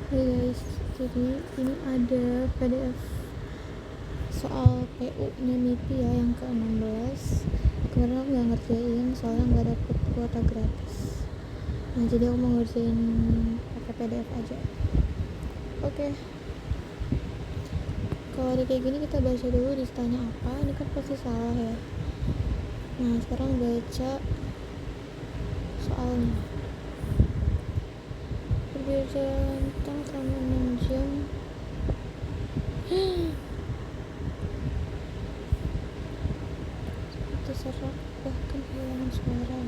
Hai guys, jadi ini ada PDF soal PU nya MIPI ya yang ke-16. Kemarin aku gak ngerjain soalnya gak dapet kuota gratis. Nah jadi aku mau ngerjain pakai PDF aja. Oke. Kalau ada kayak gini kita baca dulu listanya apa. Ini kan pasti salah ya. Nah sekarang baca soalnya. Berbicara tentang selama 6 jam seperti serak bahkan kehilangan suara.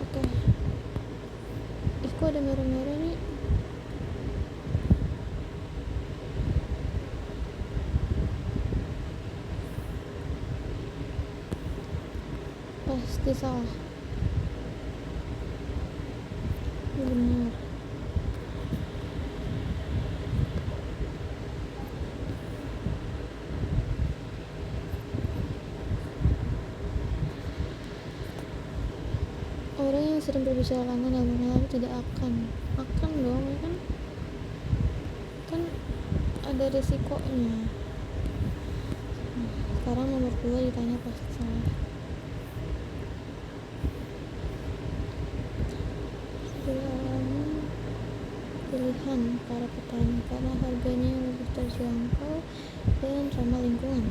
Oke. Kok ada merah-merah nih? Pasti salah. Benar. Orang yang sering berbicara lama dalam malam tidak akan dong ya kan ada resikonya. Sekarang nomor 2 ditanya pasti salah. Alami pilihan para petani karena harganya yang lebih terjangkau dan ramah lingkungan.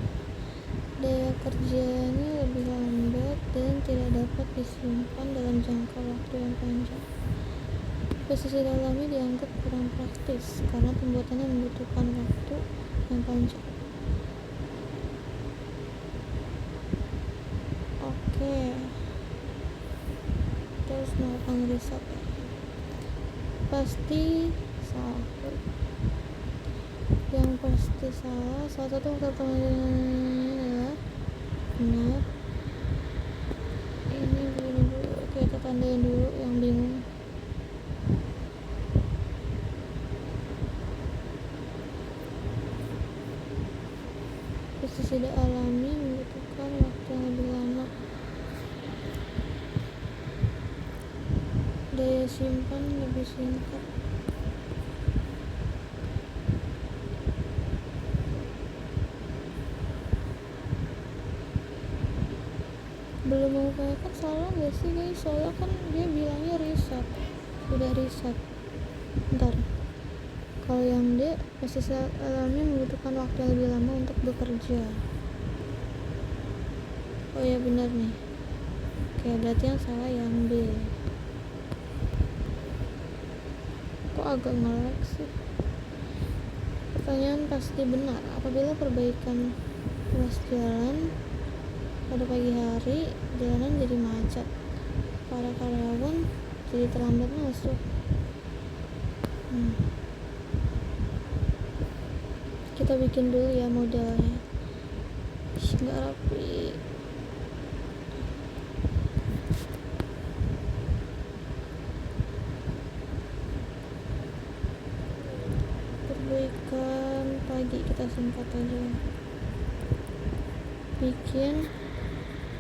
Daya kerjanya lebih lambat dan tidak dapat disimpan dalam jangka waktu yang panjang. Pestisida alami dianggap kurang praktis karena pembuatannya membutuhkan waktu yang panjang. Oke. Terus melakukan riset ya. Pasti salah. Yang pasti salah. Salah satu faktor pengalaman adalah benar. Ini begini dulu. Oke, kita tandain dulu yang bingung. Pestisida alami membutuhkan waktu yang lebih lama. Daya simpan lebih singkat. Belum mengupayakan salah gak sih guys? Soalnya kan dia bilangnya riset. Udah riset. Bentar. Kalau yang D, pestisida alami membutuhkan waktu yang lebih lama untuk bekerja. Oh ya benar nih. Oke, berarti yang salah yang B. Kok agak nge-lag sih? Pertanyaan pasti benar. Apabila perbaikan ruas jalan pada pagi hari, jalanan jadi macet. Para karyawan jadi terlambat masuk. Kita bikin dulu ya modelnya. Nggak rapi. Perbaikan pagi kita singkat aja. Bikin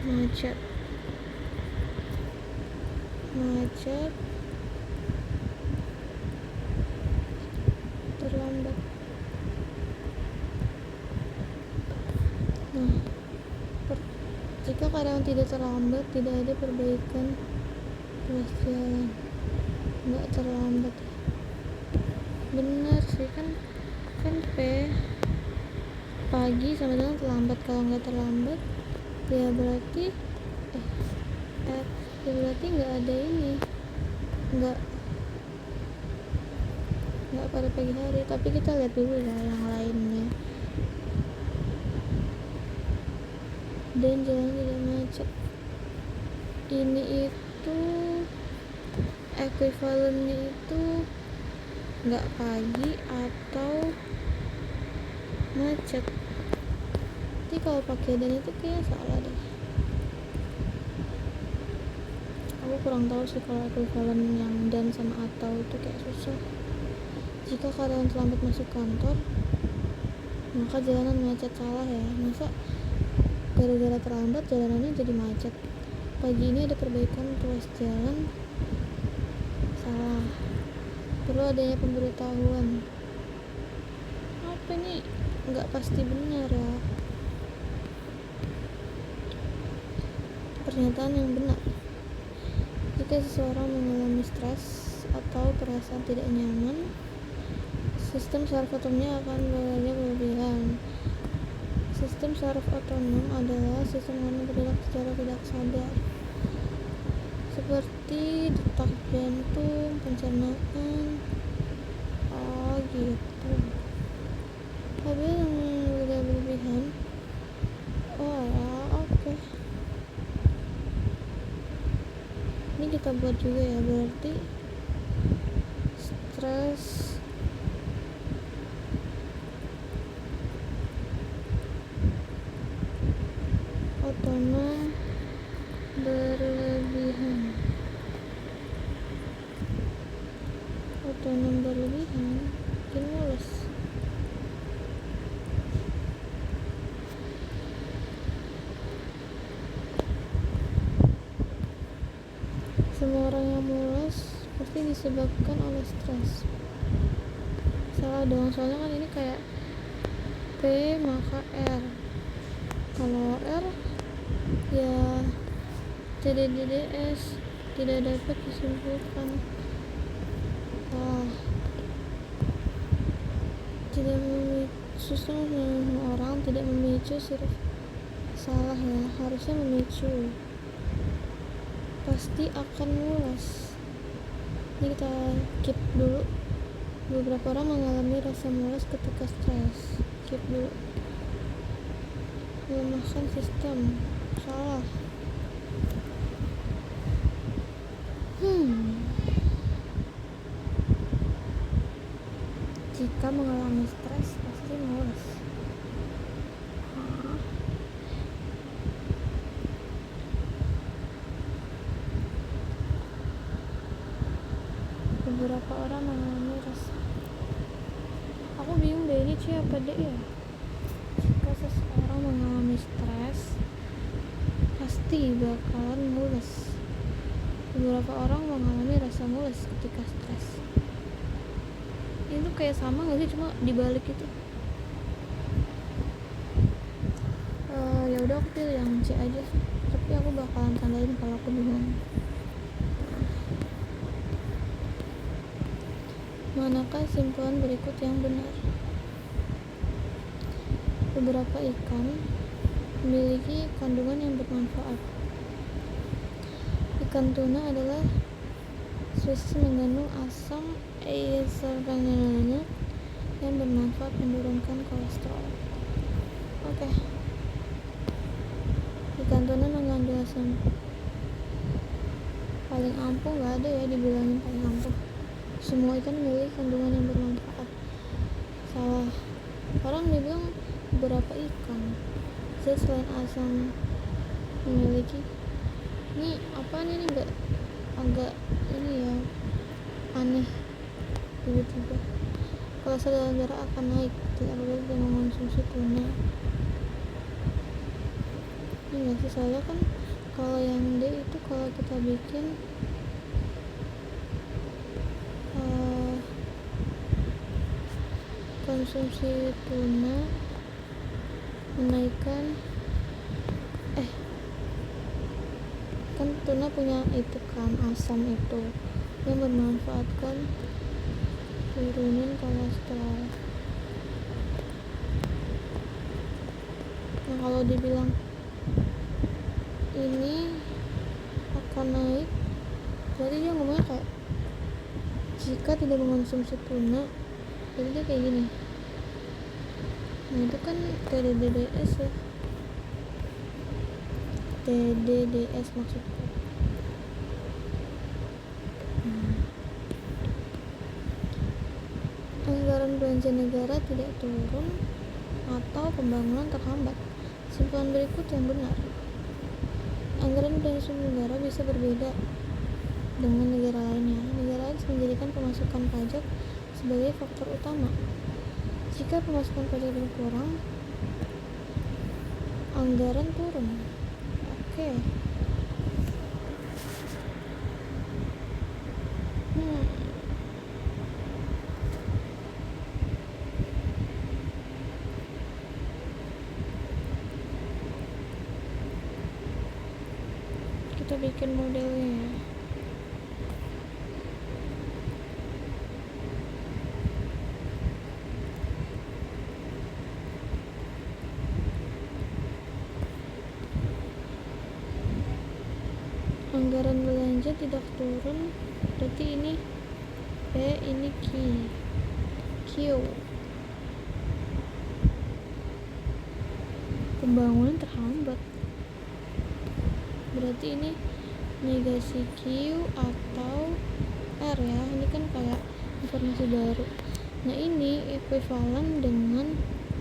macet terlambat. Nah, jika karyawan tidak terlambat, tidak ada perbaikan ruas jalan. Nggak terlambat. Benar sih kan P pagi sama dengan terlambat. Kalau nggak terlambat ya berarti nggak ada ini, nggak pada pagi hari. Tapi kita lihat dulu ya yang lainnya. Dan jalan tidak macet. Ini itu ekuivalennya itu nggak pagi atau macet. Jadi kalau pakai dan itu kayak salah deh. Aku kurang tahu sih kalau ekuivalen yang dan sama atau itu kayak susah. Jika karyawan terlambat masuk kantor, maka jalanan macet. Salah ya, masa gara-gara terlambat jalanannya jadi macet. Pagi ini ada perbaikan ruas jalan. Salah, perlu adanya pemberitahuan. Apa ini? Nggak pasti benar ya. Pernyataan yang benar: jika seseorang mengalami stres atau perasaan tidak nyaman, sistem saraf otomnya akan bekerja berlebihan. Sistem saraf otonom adalah sistem yang bergerak secara tidak sadar, seperti detak jantung, pencernaan. Oh gitu. Habis yang udah berlebihan. Oh ya, oke. Ini kita buat juga ya, berarti stres otonom berlebihan. Otonom berlebihan bikin mules. Semua orang yang mules pasti disebabkan oleh stres. Salah dong, soalnya kan ini kayak P maka R. Kalau R ya TDDDS, tidak dapat disimpulkan. Tidak memicu orang, tidak memicu sirip. Salah ya, harusnya memicu. Pasti akan mules. Ini kita keep dulu. Beberapa orang mengalami rasa mules ketika stres. Keep dulu. Melemahkan sistem. Salah. Jika mengalami stres pasti mules. Beberapa orang mengalami rasa. Aku bingung deh, ini C apa D ya? Jika seseorang mengalami stres pasti bakalan mules. Beberapa orang mengalami rasa mules ketika stres. Itu kayak sama gak sih, cuma dibalik itu. Ya udah aku pilih yang C aja, tapi aku bakalan tandain kalau aku bingung. Manakah simpulan berikut yang benar? Beberapa ikan memiliki kandungan yang bermanfaat. Ikan tuna adalah spesies mengandung asam isoprenoid yang bermanfaat menurunkan kolesterol. Oke. Ikan tuna mengandung asam. Paling ampuh nggak ada ya dibilangin paling ampuh. Semua ikan memiliki kandungan yang bermanfaat. Salah. Orang dibilang beberapa ikan zat selain asam memiliki. Ini apa nih, nggak agak ini ya, aneh tiba-tiba. Kolesterol dalam darah akan naik apabila tidak mengonsumsi tuna. Ini nggak sih, soalnya kan kalau yang D itu kalau kita bikin konsumsi tuna menaikkan kan tuna punya itu kan asam itu yang bermanfaatkan turunin kolesterol. Nah kalau dibilang ini akan naik, berarti dia ngomongnya kayak jika tidak mengonsumsi tuna, jadi dia kayak gini. Nah itu kan TDDDS ya, TDDS maksudku. Anggaran belanja negara tidak turun atau pembangunan terhambat. Simpulan berikut yang benar. Anggaran belanja negara bisa berbeda dengan negara lainnya. Negara lain menjadikan pemasukan pajak sebagai faktor utama. Jika pemasukan pajak berkurang, anggaran turun. Oke. Kita bikin modelnya ya. Anggaran belanja tidak turun, berarti ini P, ini Q. Pembangunan terhambat, berarti ini negasi Q atau R ya. Ini kan kayak informasi baru. Nah, ini ekuivalen dengan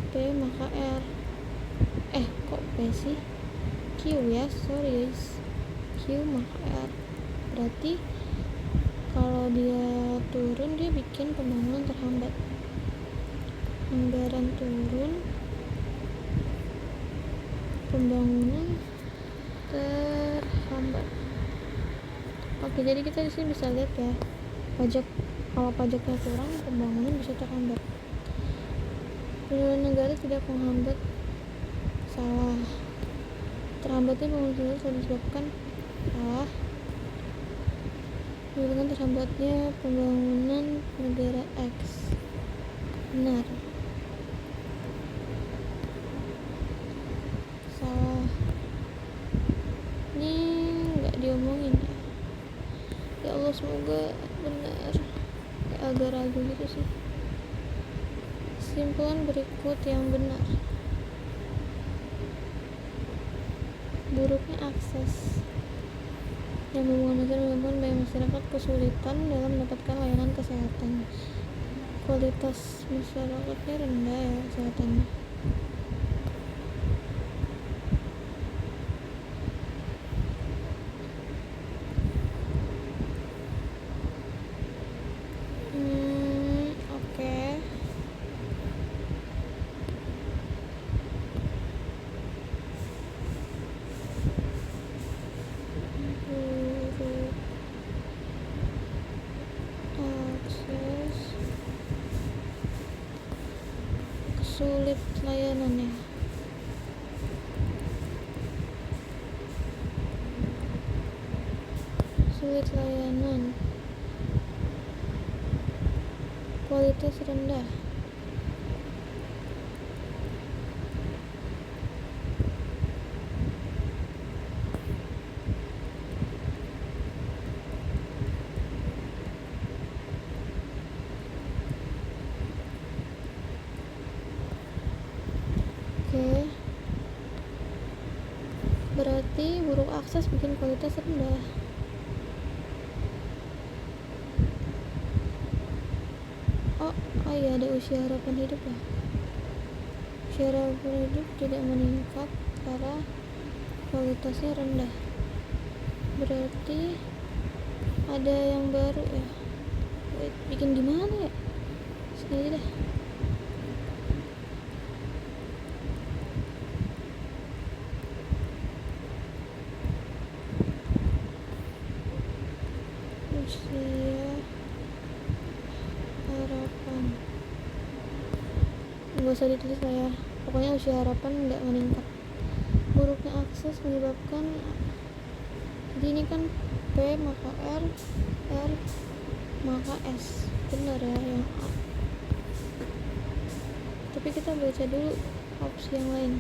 P maka R. Kok P sih? Q ya, sorry guys. Q maka R. Berarti kalau dia turun, dia bikin pembangunan terhambat. Anggaran turun, pembangunan terhambat. Oke, jadi kita di sini bisa lihat ya, kalau pajaknya kurang, pembangunan bisa terhambat. Pengeluaran negara tidak menghambat. Salah. Terhambatnya pembangunan sudah disebabkan. Salah. Menyebabkan terhambatnya pembangunan negara X. Benar. Salah. Ini nggak diomongin ya. Ya Allah, semoga benar. Kayak agak ragu gitu sih. Kesimpulan berikut yang benar. Buruknya akses yang menyebabkan banyak masyarakat kesulitan dalam mendapatkan layanan kesehatan. Kualitas masyarakatnya rendah ya kesehatannya. Oke. Sulit layanannya. Sulit layanan. Kualitas rendah. Oke. Berarti buruk akses bikin kualitas rendah. Oh iya, ada usia harapan hidup ya. Usia harapan hidup tidak meningkat karena kualitasnya rendah. Berarti ada yang baru ya. Bikin gimana ya? Sini aja deh. Usia harapan, nggak usah ditulis lah ya, pokoknya usia harapan nggak meningkat. Buruknya akses menyebabkan, jadi ini kan P maka R, R maka S. Benar ya yang A, tapi kita baca dulu opsi yang lain.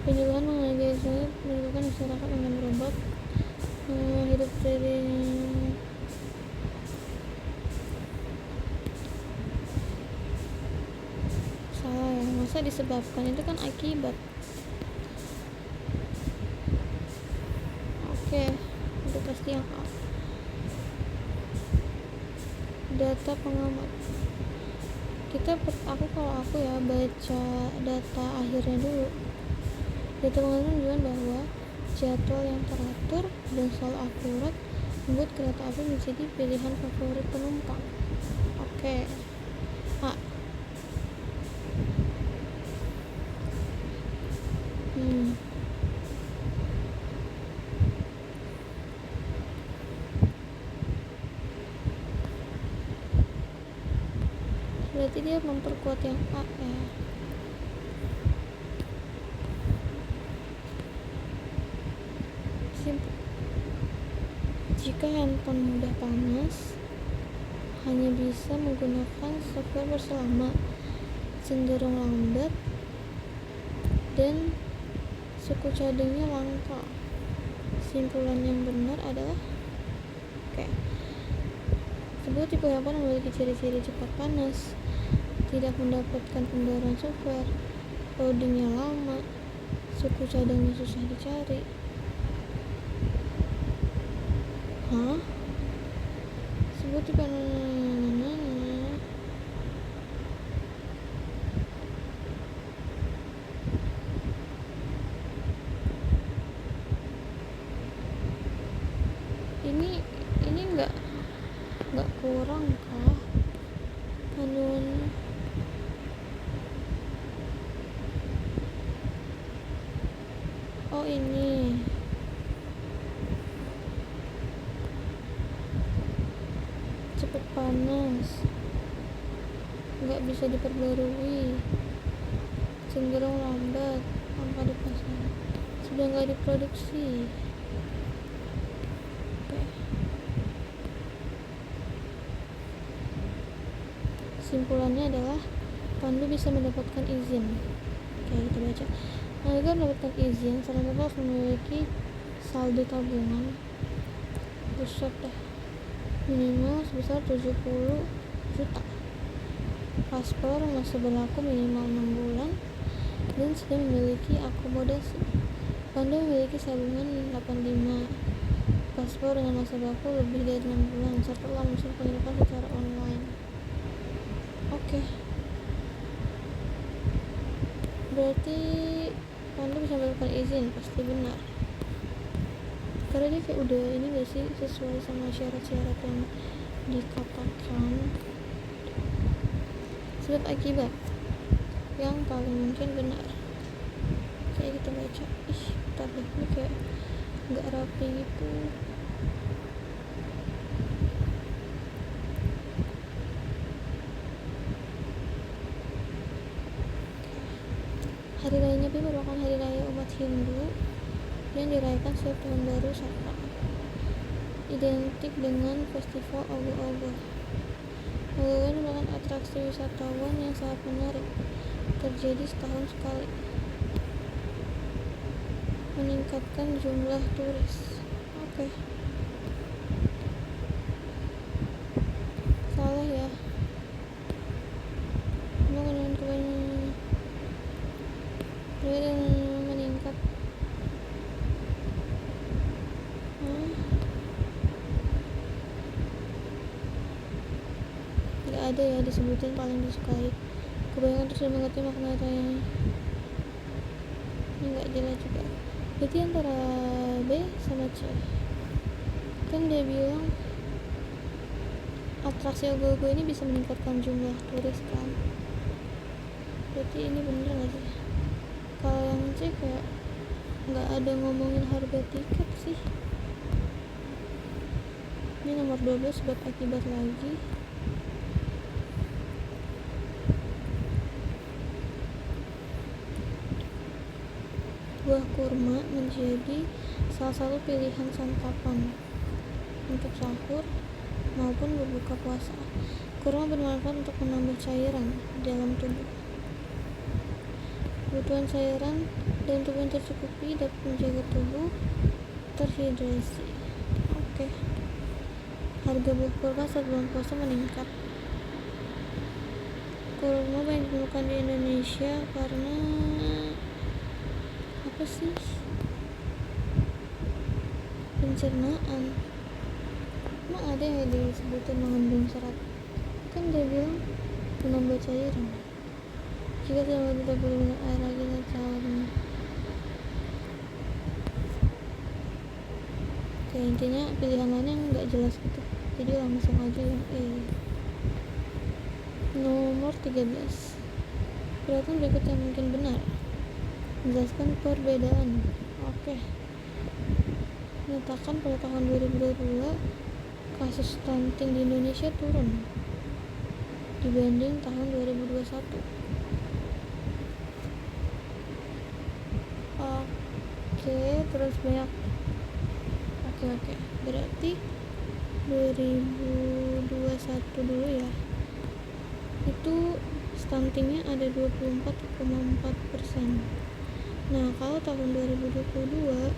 Penyuluhan mengenai gaya hidup menyebabkan masyarakat dengan berobat hidup dari salah ya, masa disebabkan, itu kan akibat. Oke, itu pasti yang A. Data pengamat, kalau aku ya baca data akhirnya dulu. Data pengamat menunjukkan bahwa jadwal yang teratur dan selalu akurat membuat kereta api menjadi pilihan favorit penumpang. Oke. berarti dia memperkuat yang A ya. Jika handphone mudah panas, hanya bisa menggunakan software berselama, cenderung lambat, dan suku cadangnya langka. Simpulan yang benar adalah sebuah tipe handphone memiliki ciri-ciri cepat panas, tidak mendapatkan pendorong software, loadingnya lama, suku cadangnya susah dicari. Sebuah tipe ini nggak kurang kah panduannya? Oh, ini cepet panas, nggak bisa diperbarui, cenderung lambat, tanpa dipasang, sudah nggak diproduksi. Simpulannya adalah pandu bisa mendapatkan izin. Kita baca. Agar mendapatkan izin, seorang harus memiliki saldo tabungan pusat minimal sebesar 70 juta, paspor masih berlaku minimal 6 bulan, dan sudah memiliki akomodasi. Pandu memiliki tabungan 85, paspor dengan masa berlaku lebih dari 6 bulan, serta telah memesan pengiriman secara online. Berarti Pandu bisa mendapatkan izin, pasti benar, karena dia kayak udah ini gak sih, sesuai sama syarat-syarat yang dikatakan. Sebab akibat yang paling mungkin benar, kayak kita baca. Bentar deh, ini kayak gak rapi gitu. Hari Raya Nyepi merupakan hari raya umat Hindu yang dirayakan setiap tahun baru Saka, identik dengan festival ogoh-ogoh. Ogoh-ogoh merupakan atraksi wisatawan yang sangat menarik, terjadi setahun sekali, meningkatkan jumlah turis. Salah ya, meningkat. Gak ada ya disebutin paling disukai. Kebanyakan terus mengerti makna rayanya. Ini gak jelas juga. Berarti antara B sama C. Kan dia bilang atraksi ogoh-ogoh ini bisa meningkatkan jumlah turis kan. Berarti ini bener gak sih? Kalau yang C kayak nggak ada ngomongin harga tiket sih. Ini nomor 12 sebab akibat lagi. Buah kurma menjadi salah satu pilihan santapan untuk sahur maupun berbuka puasa. Kurma bermanfaat untuk menambah cairan dalam tubuh. Kebutuhan cairan dan tubuh yang tercukupi dapat menjaga tubuh terhidrasi. Harga buah kurma saat bulan puasa meningkat. Kurma banyak ditemukan di Indonesia karena apa sih? Pencernaan. Emang ada yang disebutin mengandung serat? Kan dia bilang menambah cairan. Jika tidak boleh minum air lagi tahun. Intinya pilihan lainnya nggak jelas gitu, jadi langsung aja yang E. Nomor 13. Perhatian berikut yang mungkin benar. Menjelaskan perbedaan. Menyatakan pada tahun 2022 kasus stunting di Indonesia turun. dibanding tahun 2021. Oke, terus banyak. Oke. Berarti 2021 dulu ya. Itu stuntingnya ada 24,4%. Nah, kalau tahun 2022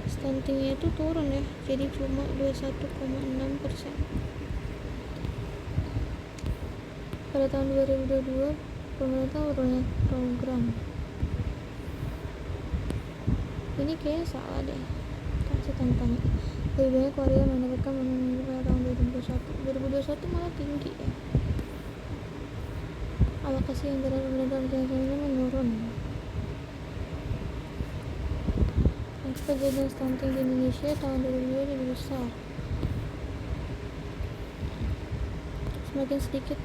stuntingnya itu turun ya, jadi cuma 21,6%. Pada tahun 2022 pemerintah banyak program. Ini kayaknya salah deh, kasih tantang. Lebih banyak warga mendapatkan menurut pada tahun 2021 malah tinggi ya. Alokasi anggaran pemerintah nasional menurun. Angka kejadian stunting di Indonesia tahun 2022 lebih besar. Semakin sedikit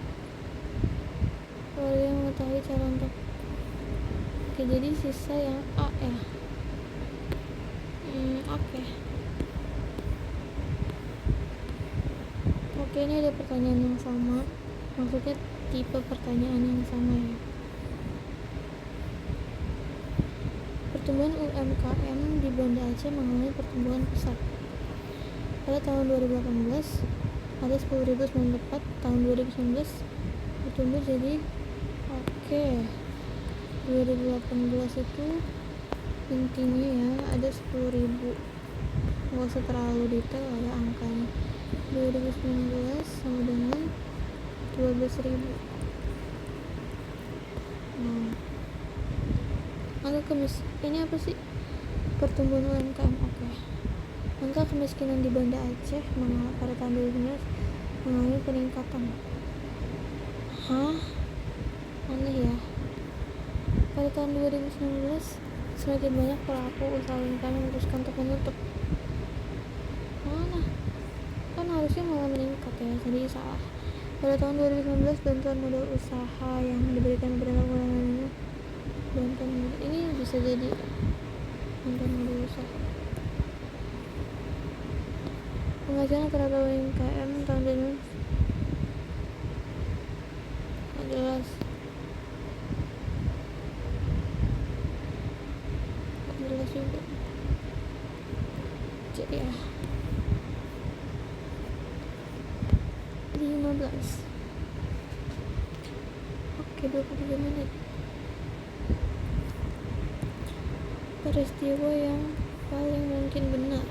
warga yang mengetahui cara untuk. Oke, jadi sisa yang A ya. Oke, ini ada pertanyaan yang sama, maksudnya tipe pertanyaan yang sama ya. Pertumbuhan UMKM di Banda Aceh mengalami pertumbuhan pesat. Pada tahun 2018 ada 10.094, tahun 2019 bertumbuh jadi 2018 itu intinya ya ada 10.000. Nggak usah terlalu detail lah ya angkanya. 2019 sama dengan 12.000. Nah, ini apa sih? Pertumbuhan UMKM. Angka kemiskinan di Banda Aceh pada tahun 2019 mengalami peningkatan. Aneh ya. Pada tahun 2019 semakin banyak pelaku usaha UMKM memutuskan untuk menutup. Mana? Kan harusnya malah meningkat ya, jadi salah. Pada tahun 2019 bantuan modal usaha yang diberikan pemerintah ini bisa jadi bantuan modal usaha. Penghasilan rata-rata UMKM tahun 2019 jelas juga. Jadi ya 15. 23 menit. Peristiwa yang paling mungkin benar.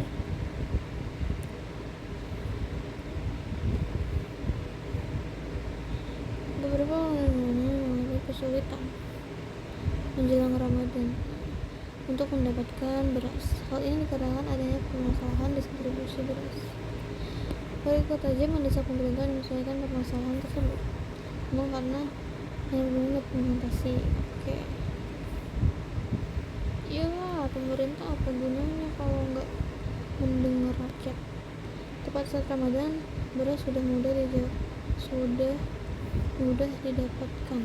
Beberapa orang mengalami kesulitan menjelang Ramadan untuk mendapatkan beras. Hal ini dikarenakan adanya permasalahan distribusi beras. Wali Kota Aceh mendesak pemerintah menyelesaikan permasalahan tersebut. Namun karena hanya belum implementasi. Iyalah, pemerintah apa gunanya kalau nggak mendengar rakyat. Tepat saat Ramadan, beras sudah mudah didapatkan.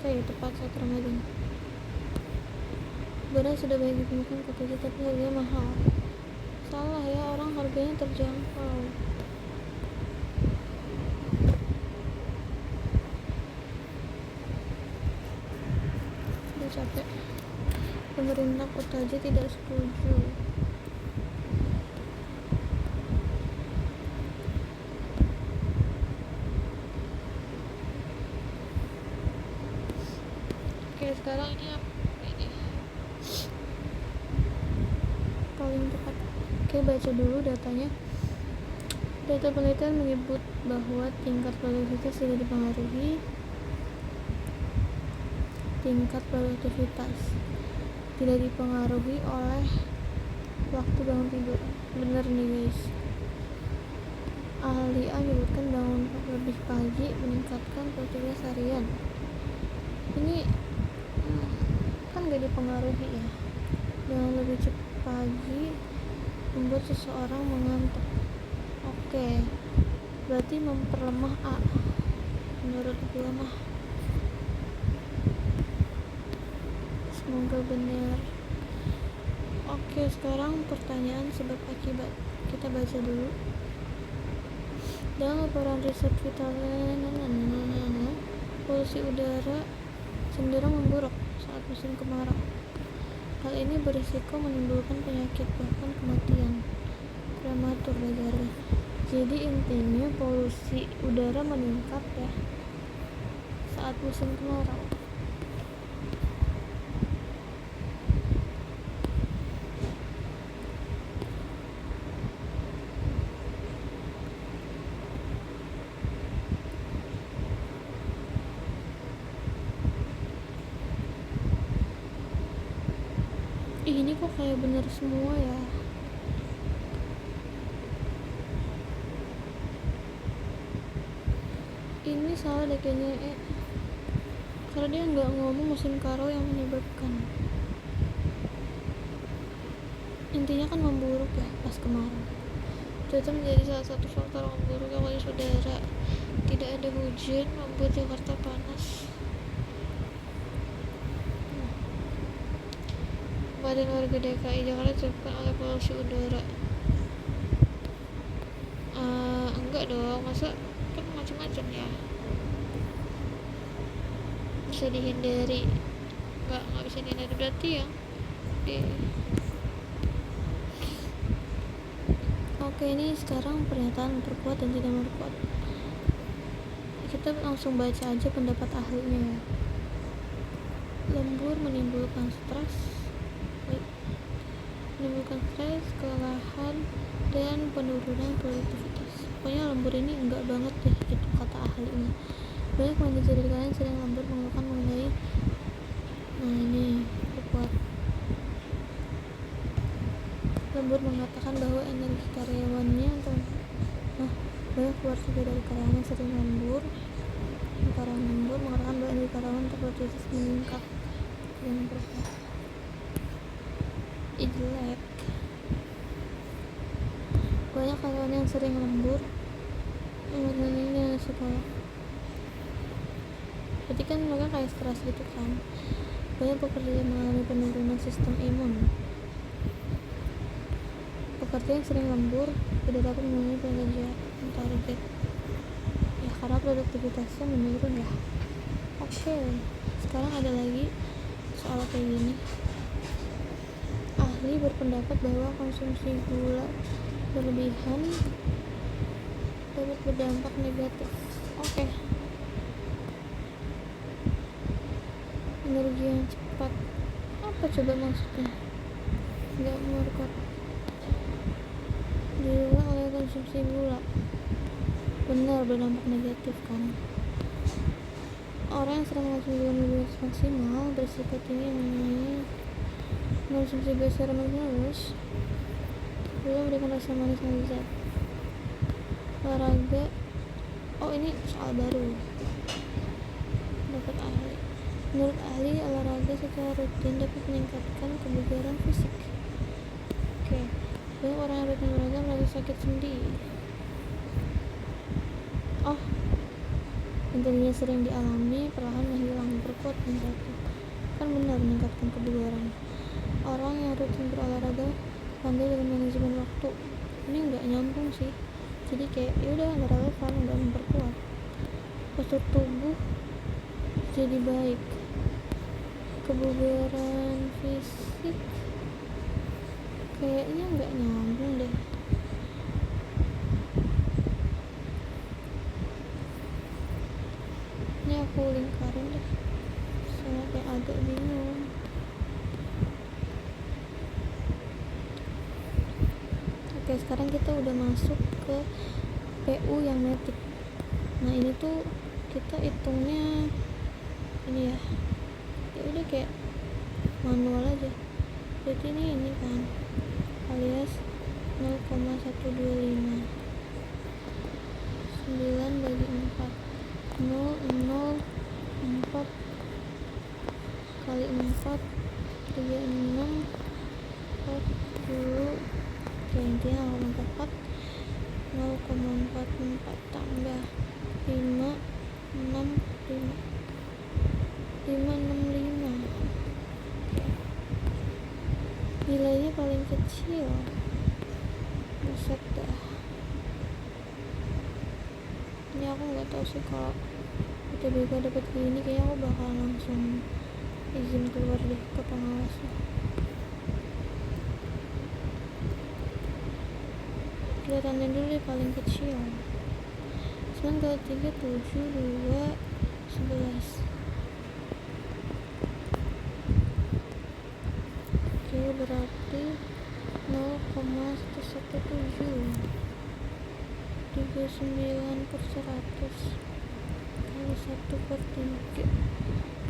Tepat saat Ramadan. Beras sudah banyak ditemukan Kota Aceh, tapi harganya mahal. Salah ya, orang harganya terjangkau. Sudah capek. Pemerintah Kota Aceh tidak setuju. Sekarang ini paling tepat. Baca dulu datanya. Data penelitian menyebut bahwa tingkat produktivitas tidak dipengaruhi oleh waktu bangun tidur. Bener nih guys. Ahli A menyebutkan bangun lebih pagi meningkatkan produktivitas harian. Ini kan gak dipengaruhi ya. Bangun lebih cepat pagi membuat seseorang mengantuk. Berarti memperlemah A menurut gue mah. Semoga benar. Sekarang pertanyaan sebab akibat. Kita baca dulu. Dalam laporan riset vital, polusi udara cenderung memburuk saat musim kemarau. Hal ini berisiko menimbulkan penyakit bahkan kematian prematur bagi. Jadi intinya polusi udara meningkat ya saat musim kemarau. Ini kok kayak bener semua ya. Ini salah deh kayaknya karena dia nggak ngomong musim kemarau yang menyebabkan. Intinya kan memburuk ya pas kemarau. Itu menjadi salah satu faktor memburuk kualitas udara. Tidak ada hujan membuat Jakarta panas. Badan warga DKI Jakarta disebabkan oleh polusi udara. Enggak dong, masa kan macam-macam ya. Bisa dihindari. Enggak bisa dihindari berarti ya. Oke, ini sekarang pernyataan memperkuat dan tidak memperkuat. Kita langsung baca aja pendapat ahlinya ya. Lembur menimbulkan stres, kelelahan, dan penurunan produktivitas. Pokoknya lembur ini enggak banget deh gitu kata ahlinya. Banyak manajer dari kalian sering lembur mengeluhkan mengenai ini berkuat. Lembur mengatakan bahwa energi karyawannya banyak keluar juga dari karyawan yang sering lembur. Karyawan lembur mengatakan bahwa energi karyawan terproduktif meningkat dan berkuat. Jelek. Banyak karyawan yang sering lembur mengenai sekolah. Berarti kan mereka kayak stres gitu kan. Banyak pekerja yang mengalami penurunan sistem imun. Pekerja yang sering lembur tidak dapat memenuhi pekerjaan target ya karena produktivitasnya menurun ya. Oke, sekarang ada lagi soal kayak gini. Ahli berpendapat bahwa konsumsi gula berlebihan dapat berdampak negatif. Oke. Energi yang cepat, apa coba maksudnya? Nggak merekod diluar oleh konsumsi gula, benar berdampak negatif kan. Orang yang sering mengonsumsi gula maksimal berisiko tinggi mengonsumsi gula secara menerus gula memberikan rasa manis yang lezat. Olahraga, ini soal baru dapat ahli. Menurut ahli, olahraga secara rutin dapat meningkatkan kebugaran fisik. Oke. Banyak orang yang rutin olahraga merasa sakit sendi. Intinya sering dialami perlahan menghilang, berkuat menjadi. Kan benar meningkatkan kebugaran. Orang yang rutin berolahraga pandai dengan manajemen waktu. Ini nggak nyambung sih. Jadi kayak yaudah nggak relevan, nggak memperkuat. Postur tubuh jadi baik. Kebugaran fisik kayaknya nggak nyambung deh. Ini aku lingkarin deh, soalnya kayak agak bingung. Oke, sekarang kita udah masuk ke PU yang metik. Nah ini tuh kita hitungnya ini ya udah kayak manual aja. Berarti ini kan alias 0,125 9 bagi 4 0,04 kali 4 36 40. Oke, intinya 0,44 0,44 tambah 565. Nilainya paling kecil. Buset dah. ini aku nggak tahu sih kalau UTBK dapat gini, kayaknya aku bakal langsung izin keluar deh ke pengawasnya. Kita tanda dulu deh paling kecil. 9 kali 3 7 2 11. Oke, berarti 0,117 39 per 100 kali 1 per 3.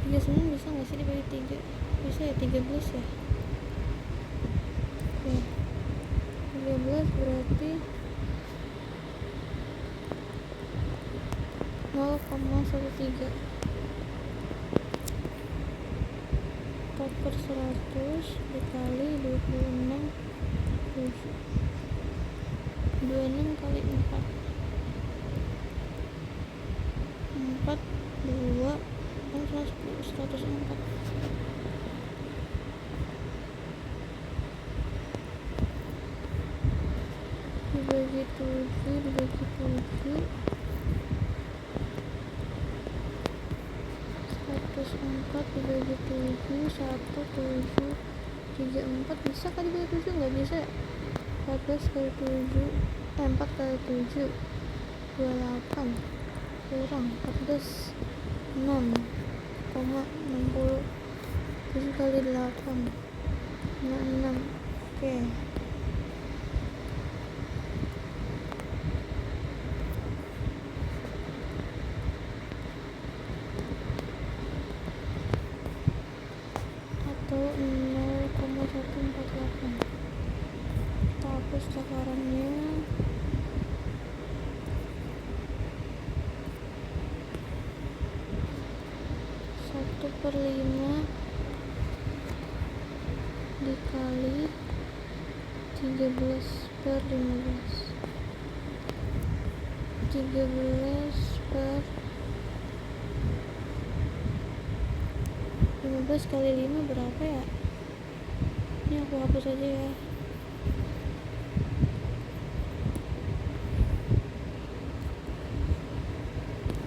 39 bisa gak sih dibagi 3? Bisa ya, 13 ya. Oke, 13 berarti 0,13 4 per 100 dikali 26 7 26 kali 4 4 2 104 dibagi 7 dibagi 7 104 dibagi 7 1 7 3 4 bisa kali dibagi 7? Nggak bisa ya. 14 kali 7 4 kali 7 28 kurang 14 6,60 7 kali 8 66. Oke, atau 0,148. Kita hapus takarannya. 1/5 dikali 13/15 13 kali 5 berapa ya? Ini aku hapus aja ya.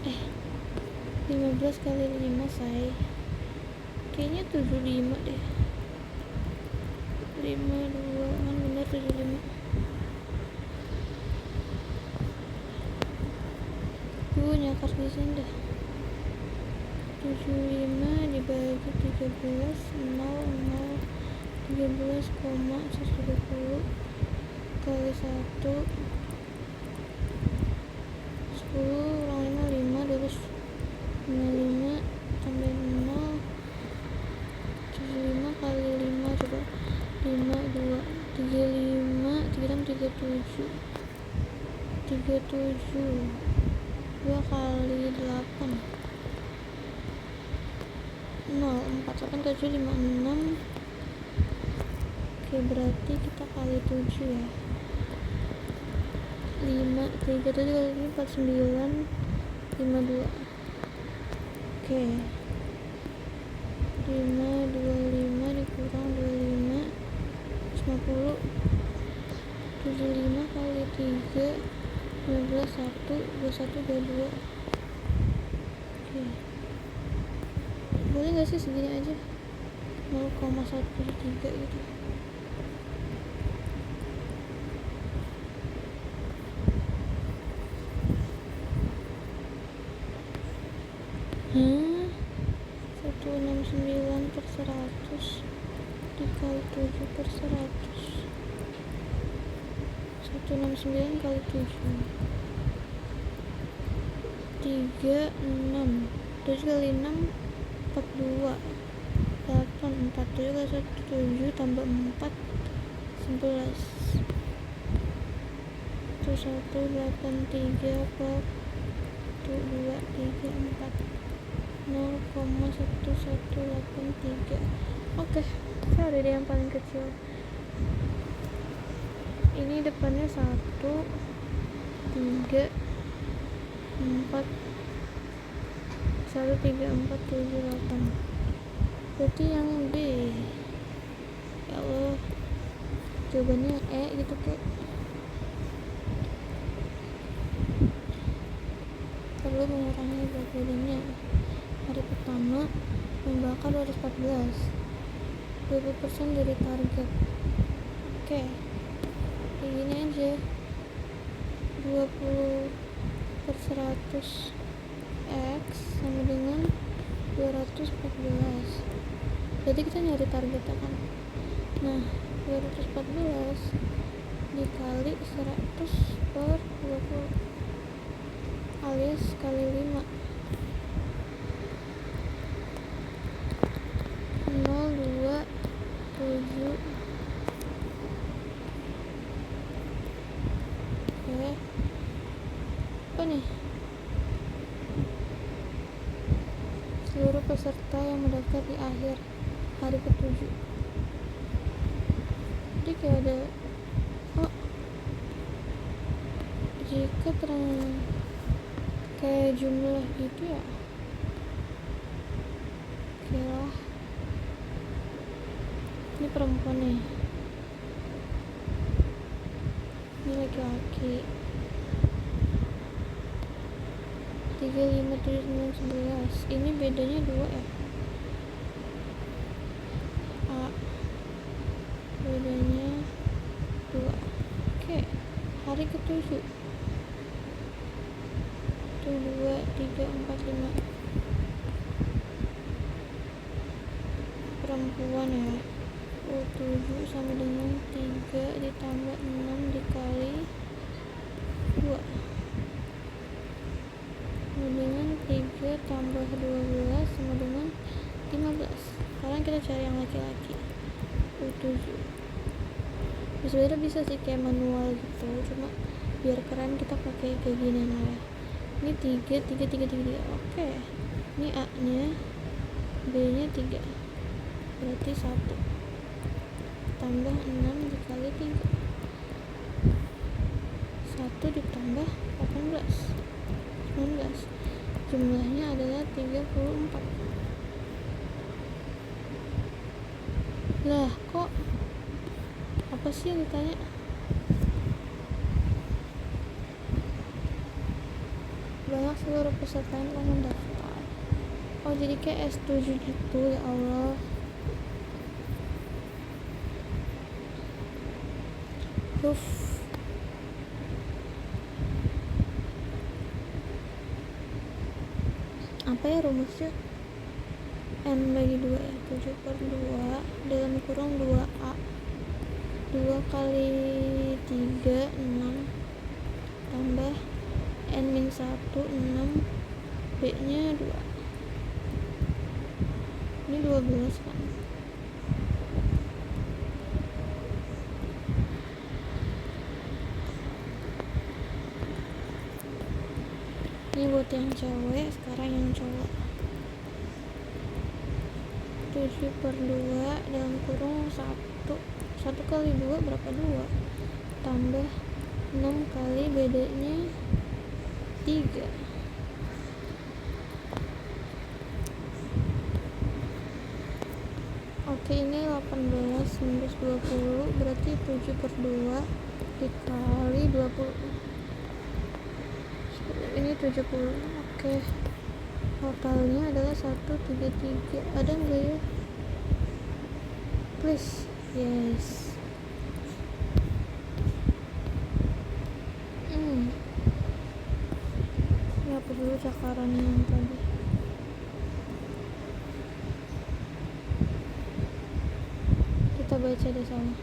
Eh, 15 kali 5 say. Kayaknya 75 deh. 52 kan bener 75. Nyakar di sini dah. 75 dibagi 13 13,120 kali 1 10 kurang 5 terus 55 tambah 0 75 kali 5 coba 5 2 35 37 2 kali 8 0 4 8 7 5 6. Oke, berarti kita kali 7 ya. 5 37 kali 5 49 52. Oke, 5 25 dikurang 25 50 75 kali 3 15 1 21 22. Oke, boleh gak sih segini aja 0,173 gitu. Hmm, 169 per 100 dikali 7 per 100 169 kali 7 36 7 kali 6 42 8 47 kali 1 7 tambah 4 11 1 183 per 2 3 4 0,1183. Oke, cari deh yang paling kecil. Ini depannya 1 3 4 1 3 4 7 8. Berarti yang B. Ya Allah, jawabannya E gitu kek. mengurangi berat badannya. Hari pertama membakar 214, 20% dari target. Oke, kayak gini aja. 20/100 X sama dengan 214. Jadi kita nyari targetnya kan. Nah, 214 dikali 100/20 alias kali 5, 0,27. Oke, apa nih? Seluruh peserta yang mendaftar di akhir hari ke-7. Jadi kayak ada jika kayak jumlah gitu ya. Oke lah, ini perempuan nih, ini laki-laki. 3, 5, 7, 9, 11. Ini bedanya 2 ya. Bedanya 2. Oke, hari ke-7. 1, 2, 3, 4, 5. Perempuan ya. 7 sama dengan 3 ditambah 6 dikali 2 sama dengan 3 tambah 12 sama dengan 15. Sekarang kita cari yang laki-laki. 7. Sebenarnya bisa sih kayak manual gitu, cuma biar keren kita pakai kayak gini ya. Ini 3, 3, 3, 3, 3. Oke, ini A nya, B nya 3, berarti 1 tambah 6 dikali 3, 1 ditambah 18, 19. Jumlahnya adalah 34. Lah, kok apa sih yang ditanya? Banyak seluruh peserta yang telah mendaftar. Oh, jadi kayak S7 gitu, ya Allah. Apa ya rumusnya? N bagi 2 ya. 7/2 dalam kurung 2A. 2 kali 3, 6 tambah N-1, 6. B nya 2. Ini 12 kan. Ini buat yang cewek, sekarang yang cowok. 7/2 dalam kurung 1. 1 kali 2 berapa? 2 tambah 6 kali bedanya 3. Oke, ini 18 minus 20 berarti 7/2 dikali 20. Ini 70. Oke, totalnya adalah 133. Ada nggak ya? Please. Yes. Ini apa dulu cakaran yang tadi? Kita baca deh sama.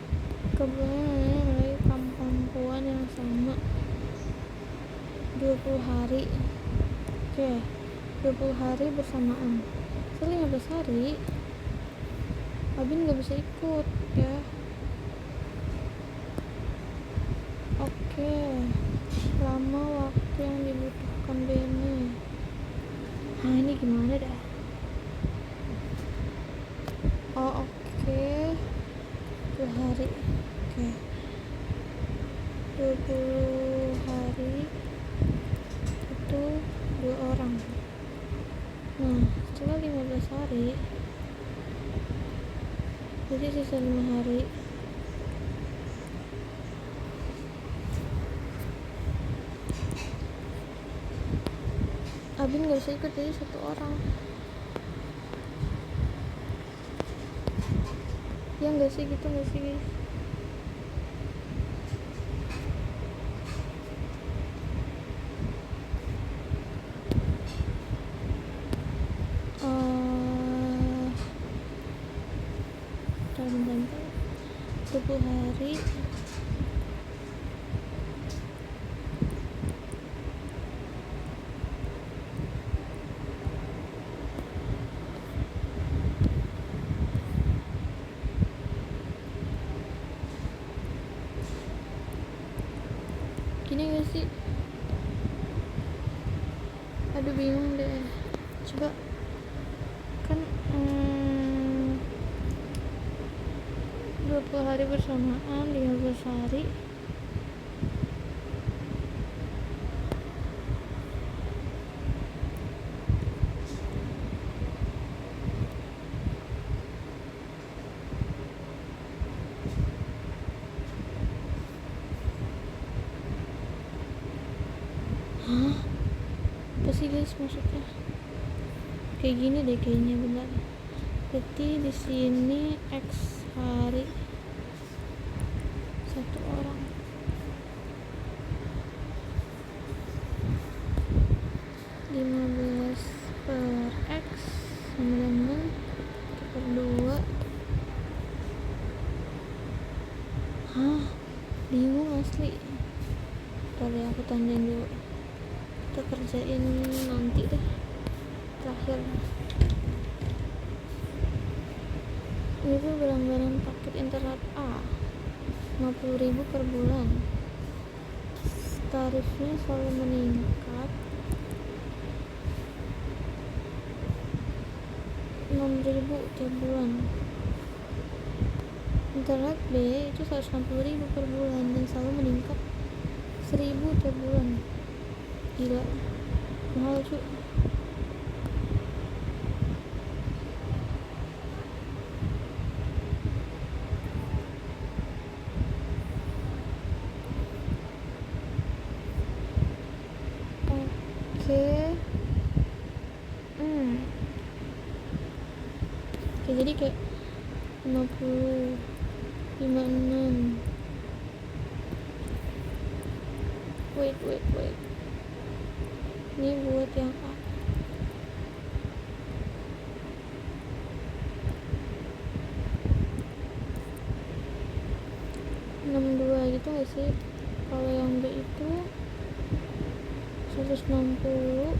Kemudian mulai kemampuan yang sama 20 hari. Oke, 20 hari bersamaan. Setelah 15 hari Abin gak bisa ikut ya. Oke, lama waktu yang dibutuhkan Bene. Nah, ini gimana dah? Oh, oke. 2 hari. Oke, 20 hari itu 2 orang. Nah, setelah 15 hari jadi sisa 5 hari. Abin gak usah ikut, jadi 1 orang. Ya gak sih, gitu gak sih guys? Bentar 20 hari. Gini gak sih? Aduh bingung deh. Coba kan 20 hari bersamaan, 15 hari. Hah? Apa sih guys maksudnya? Kayak gini deh kayaknya, benar. Berarti di sini X hari 1 orang. 15 per X sama dengan 1 per 2. Hah? Bingung asli. Ntar ya, aku tandain dulu. Kita kerjain nanti deh. Terakhir. Ini tuh berlangganan paket internet A 50.000 per bulan. Tarifnya selalu meningkat 6.000 tiap bulan. Internet B itu 160.000 per bulan dan selalu meningkat 1.000 tiap bulan. Gila, mahal cuy. Oke, jadi kayak 50, 56. Wait. Ini buat yang A. Gitu gak sih? Kalau yang B itu 160,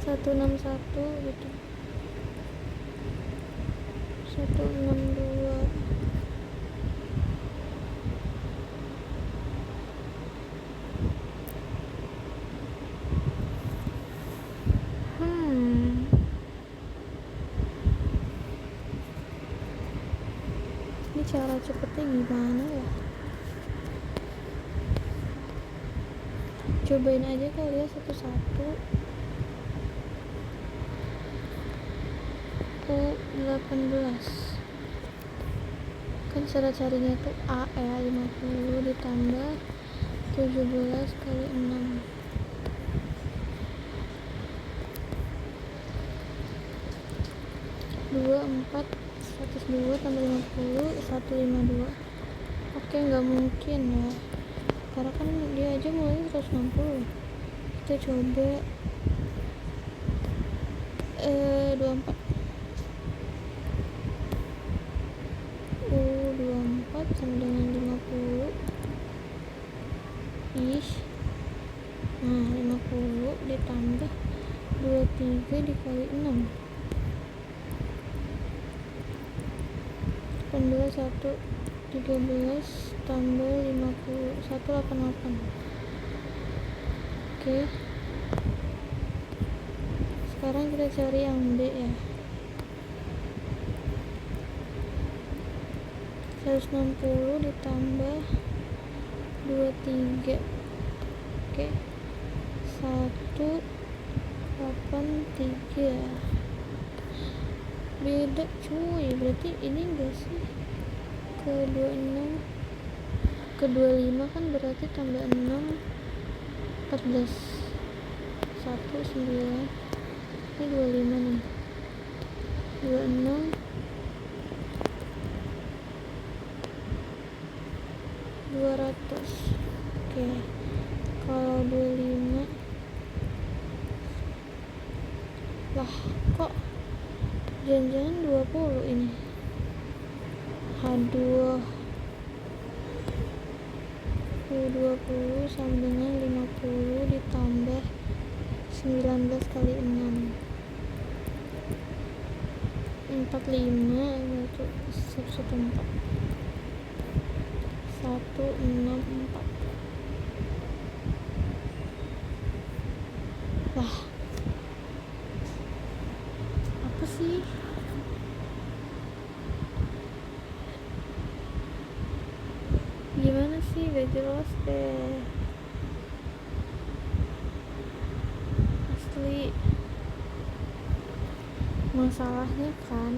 161 gitu, 162. Ini cara cepetnya gimana ya? Cobain aja kali ya satu-satu. U18 kan cara carinya tuh A ya, 50 ditambah 17 kali 6. 24, 102 tambah 50, 152. Oke, nggak mungkin ya, karena kan dia aja mulai 160. Kita coba 24. 24 sama dengan 50 ish. Nah, 50 ditambah 23 dikali 6. 18, 1, 13 tambah 50, 188. Oke. Sekarang kita cari yang B ya. 160 ditambah 23. Oke. 183. Beda cuy, berarti ini enggak sih? Ke 26, ke 25 kan berarti tambah 6 14 19 ini 25 nih, 26 200. Oke, kalau 25 lah, kok jangan-jangan 20 ini. Aduh, 20 sama dengan 50 ditambah 19 kali 6 45 itu 114 164. Wah, apa sih? Gimana sih, gak jelas deh asli. Masalahnya kan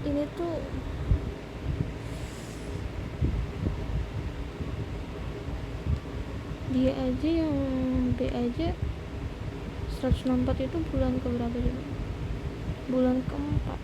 ini tuh dia aja yang B aja 164 itu bulan keberapa juga? Bulan keempat.